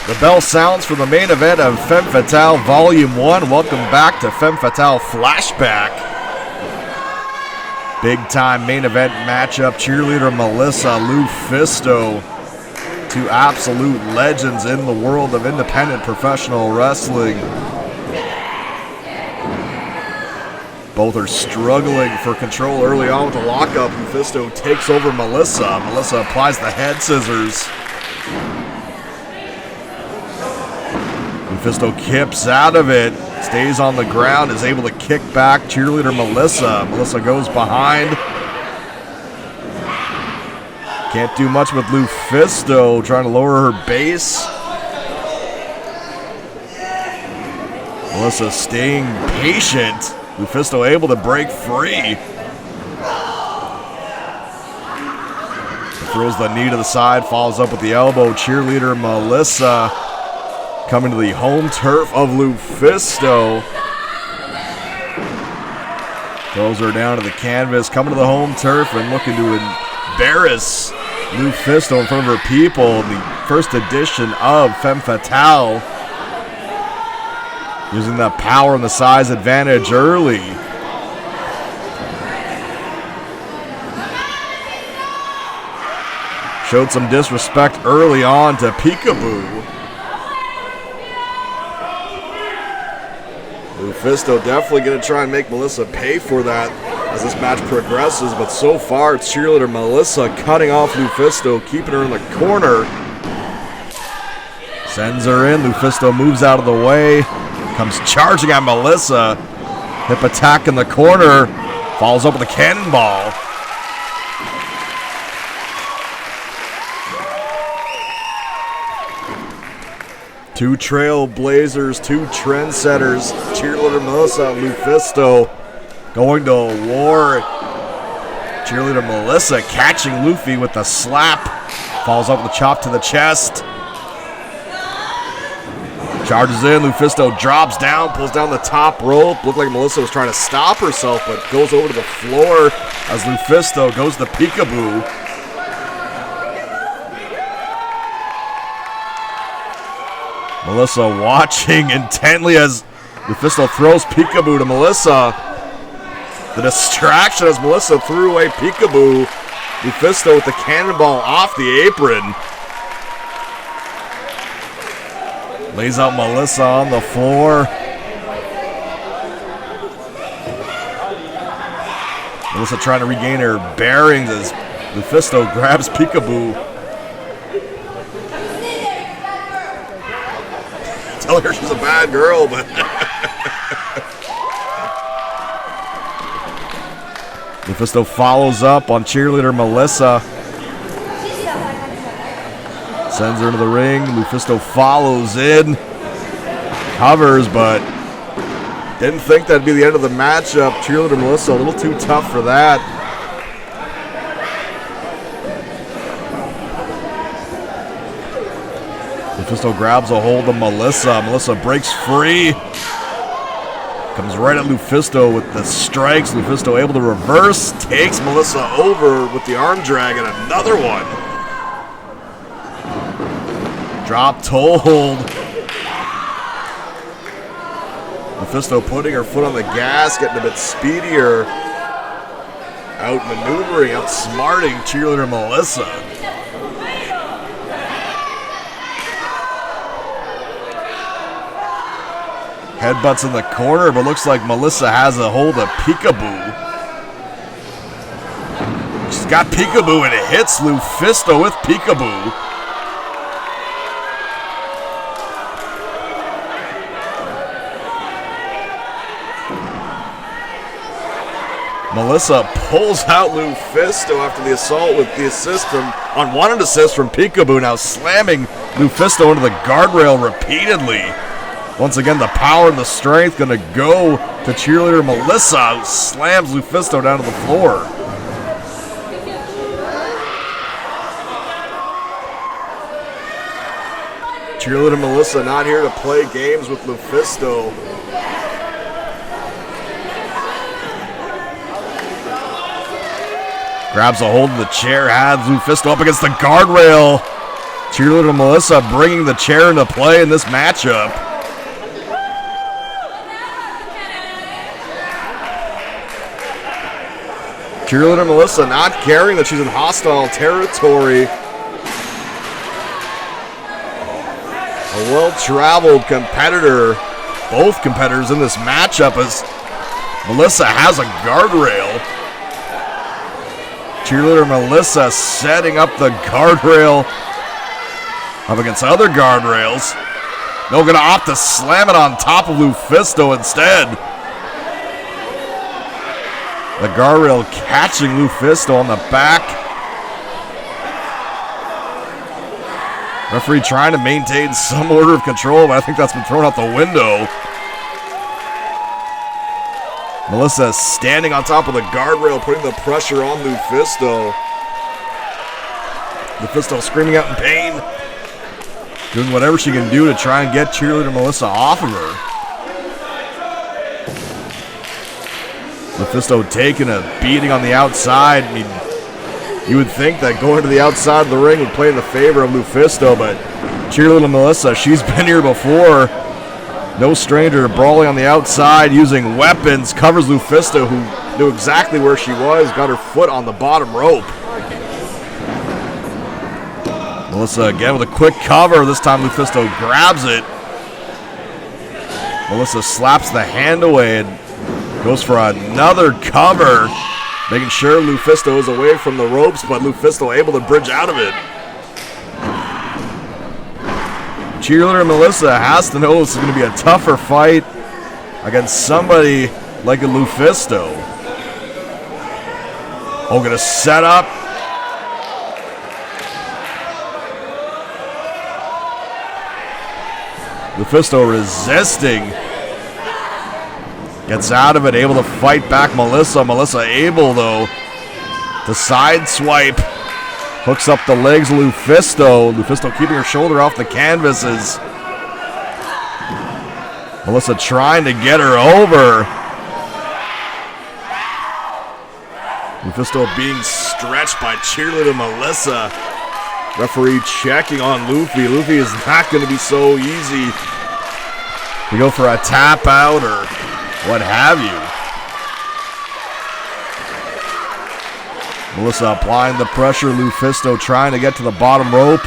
The bell sounds for the main event of Femmes Fatales Volume 1. Welcome back to Femmes Fatales Flashback. Big time main event matchup. Cheerleader Melissa, Lufisto. Two absolute legends in the world of independent professional wrestling. Both are struggling for control early on with the lockup. Lufisto takes over Melissa. Melissa applies the head scissors. Lufisto kips out of it, stays on the ground, is able to kick back cheerleader Melissa. Melissa goes behind. Can't do much with Lufisto, trying to lower her base. Melissa staying patient. Lufisto able to break free. Throws the knee to the side, follows up with the elbow. Cheerleader Melissa coming to the home turf of Lufisto. Throws her down to the canvas, coming to the home turf and looking to embarrass Lufisto in front of her people. The first edition of Femmes Fatales. Using that power and the size advantage early. Showed some disrespect early on to Peekaboo. Lufisto definitely going to try and make Melissa pay for that as this match progresses, but so far it's cheerleader Melissa cutting off Lufisto, keeping her in the corner. Sends her in. Lufisto moves out of the way. Comes charging at Melissa. Hip attack in the corner. Follows up with a cannonball. Two trailblazers, two trendsetters. Cheerleader Melissa and Lufisto going to war. Cheerleader Melissa catching Luffy with the slap. Falls up with a chop to the chest. Charges in, Lufisto drops down, pulls down the top rope. Looked like Melissa was trying to stop herself, but goes over to the floor as Lufisto goes to Peekaboo. Melissa watching intently as Lufisto throws Peekaboo to Melissa. The distraction as Melissa threw away Peekaboo. Lufisto with the cannonball off the apron. Lays out Melissa on the floor. Melissa trying to regain her bearings as Lufisto grabs Peekaboo. Tell her she's a bad girl, but Lufisto follows up on cheerleader Melissa. Sends her into the ring. Lufisto follows in. Covers, but didn't think that'd be the end of the matchup. Cheerleader Melissa a little too tough for that. Lufisto grabs a hold of Melissa. Melissa breaks free. Comes right at Lufisto with the strikes. Lufisto able to reverse. Takes Melissa over with the arm drag and another one. Drop toe hold. Lufisto putting her foot on the gas, getting a bit speedier. Outmaneuvering, outsmarting cheerleader Melissa. Headbutts in the corner, but looks like Melissa has a hold of Peekaboo. She's got Peekaboo and it hits Lufisto with Peekaboo. Melissa pulls out Lufisto after the assault with the assist from unwanted assist from Peekaboo, now slamming Lufisto into the guardrail repeatedly. Once again, the power and the strength going to go to cheerleader Melissa, who slams Lufisto down to the floor. Cheerleader Melissa not here to play games with Lufisto. Grabs a hold of the chair, has Lufisto up against the guardrail. Cheerleader Melissa bringing the chair into play in this matchup. Cheerleader Melissa not caring that she's in hostile territory. A well-traveled competitor. Both competitors in this matchup as Melissa has a guardrail. Cheerleader Melissa setting up the guardrail up against other guardrails. No, gonna opt to slam it on top of Lufisto instead. The guardrail catching Lufisto on the back. Referee trying to maintain some order of control, but I think that's been thrown out the window. Melissa standing on top of the guardrail, putting the pressure on Lufisto. Lufisto screaming out in pain. Doing whatever she can do to try and get Cheerleader Melissa off of her. Lufisto taking a beating on the outside. I mean, you would think that going to the outside of the ring would play in the favor of Lufisto, but Cheerleader Melissa, she's been here before. No stranger to brawling on the outside, using weapons, covers Lufisto, who knew exactly where she was, got her foot on the bottom rope. Melissa again with a quick cover. This time Lufisto grabs it. Melissa slaps the hand away and goes for another cover, making sure Lufisto is away from the ropes, but Lufisto able to bridge out of it. Cheerleader Melissa has to know this is going to be a tougher fight against somebody like a Lufisto. Oh, going to set up. Lufisto resisting. Gets out of it, able to fight back Melissa. Melissa able, though, to sideswipe. Hooks up the legs, Lufisto. Lufisto keeping her shoulder off the canvases. Melissa trying to get her over. Lufisto being stretched by Cheerleader Melissa. Referee checking on Luffy. Luffy is not going to be so easy to go for a tap out or what have you. Melissa applying the pressure. Lufisto trying to get to the bottom rope.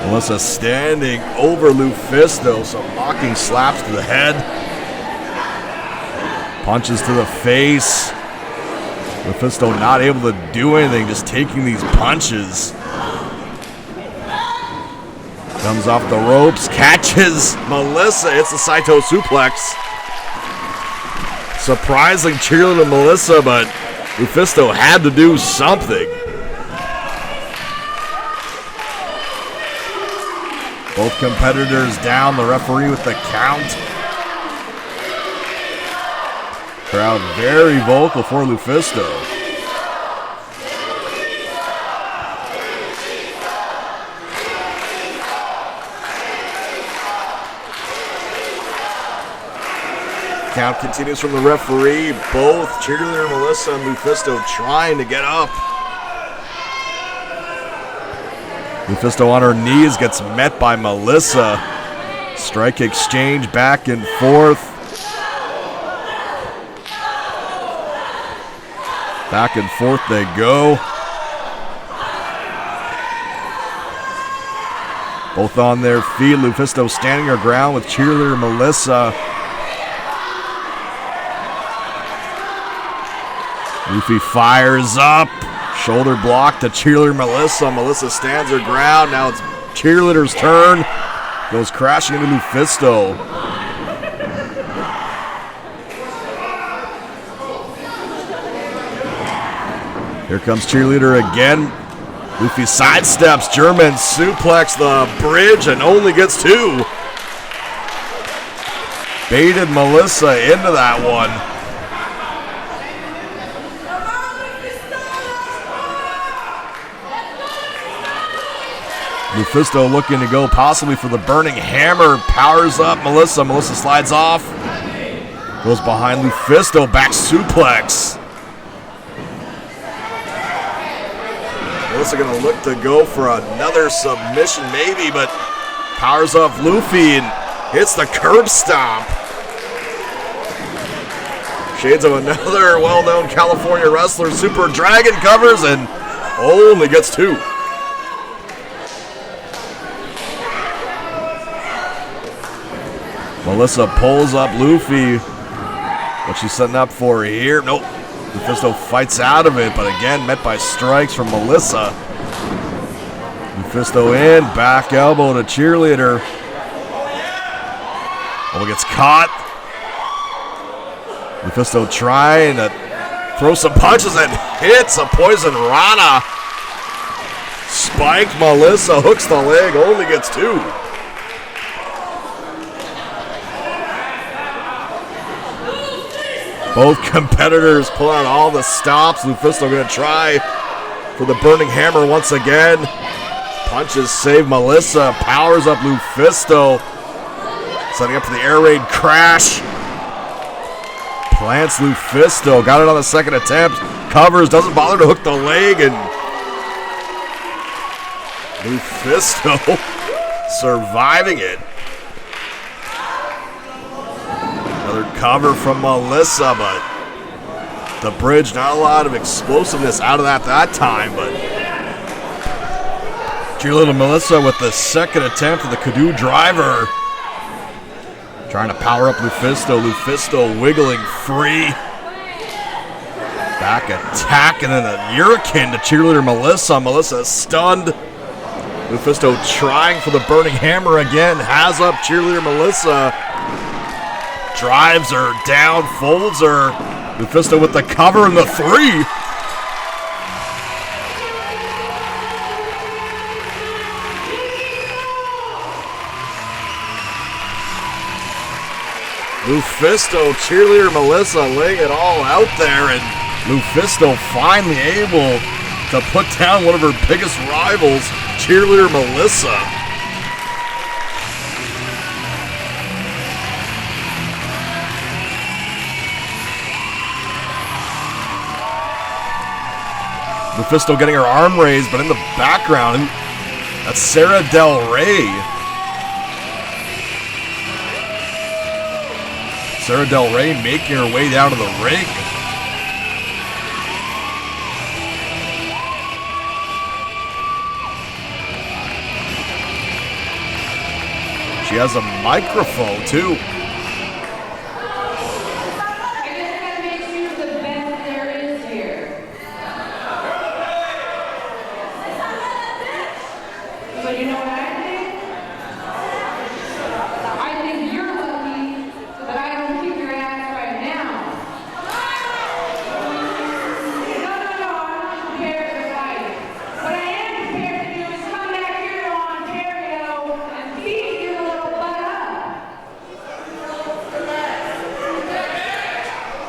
Melissa standing over Lufisto, some mocking slaps to the head. Punches to the face. Lufisto not able to do anything, just taking these punches. Comes off the ropes, catches Melissa. It's a Saito suplex. Surprising Cheerleader Melissa, but Lufisto had to do something. Both competitors down, the referee with the count. Crowd very vocal for Lufisto. Count continues from the referee. Both Cheerleader Melissa and Lufisto trying to get up. Lufisto on her knees gets met by Melissa. Strike exchange back and forth. Back and forth they go. Both on their feet. Lufisto standing her ground with Cheerleader Melissa. Luffy fires up. Shoulder block to Cheerleader Melissa. Melissa stands her ground. Now it's Cheerleader's turn. Goes crashing into Lufisto. Here comes Cheerleader again. Luffy sidesteps, German suplex the bridge and only gets two. Baited Melissa into that one. Lufisto looking to go possibly for the burning hammer. Powers up Melissa. Melissa slides off. Goes behind Lufisto. Back suplex. Melissa going to look to go for another submission maybe, but powers up Luffy and hits the curb stomp. Shades of another well-known California wrestler. Super Dragon covers and only gets 2. Melissa pulls up Luffy. What she's setting up for here? Nope. Lufisto fights out of it, but again met by strikes from Melissa. Lufisto in, back elbow to Cheerleader. Oh, gets caught. Lufisto trying to throw some punches and hits a poison Rana. Spike Melissa, hooks the leg, only gets 2. Both competitors pull out all the stops. Lufisto going to try for the burning hammer once again. Punches save Melissa. Powers up Lufisto. Setting up for the air raid crash. Plants Lufisto. Got it on the second attempt. Covers. Doesn't bother to hook the leg. And Lufisto surviving it. Another cover from Melissa, but the bridge, not a lot of explosiveness out of that time, but Cheerleader Melissa with the second attempt of the Kudu driver. Trying to power up Lufisto. Lufisto wiggling free. Back attack and then a hurricane to Cheerleader Melissa. Melissa is stunned. Lufisto trying for the burning hammer again. Has up Cheerleader Melissa. Drives her down, folds her. Lufisto with the cover and the 3. Lufisto, Cheerleader Melissa laying it all out there, and Lufisto finally able to put down one of her biggest rivals, Cheerleader Melissa. Lufisto getting her arm raised, but in the background, that's Sarah Del Rey. Sarah Del Rey making her way down to the ring. She has a microphone, too.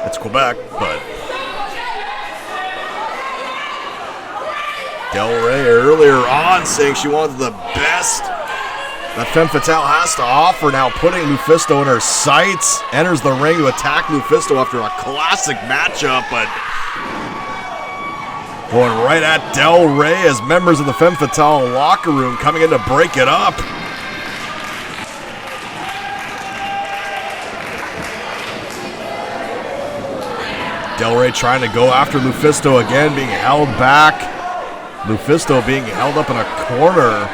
It's Quebec, but Del Rey earlier on saying she wanted the best that Femmes Fatales has to offer. Now putting Lufisto in her sights, enters the ring to attack Lufisto after a classic matchup, but going right at Del Rey as members of the Femmes Fatales locker room coming in to break it up. Del Rey trying to go after Lufisto again, being held back. Lufisto being held up in a corner.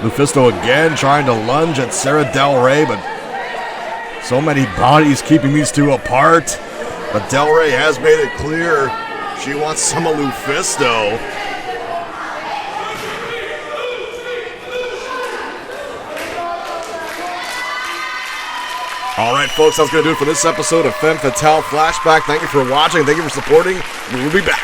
Lufisto again trying to lunge at Sarah Del Rey, but so many bodies keeping these two apart. But Del Rey has made it clear she wants some of Lufisto. All right, folks, that's going to do it for this episode of Femmes Fatales Flashback. Thank you for watching. Thank you for supporting. We will be back.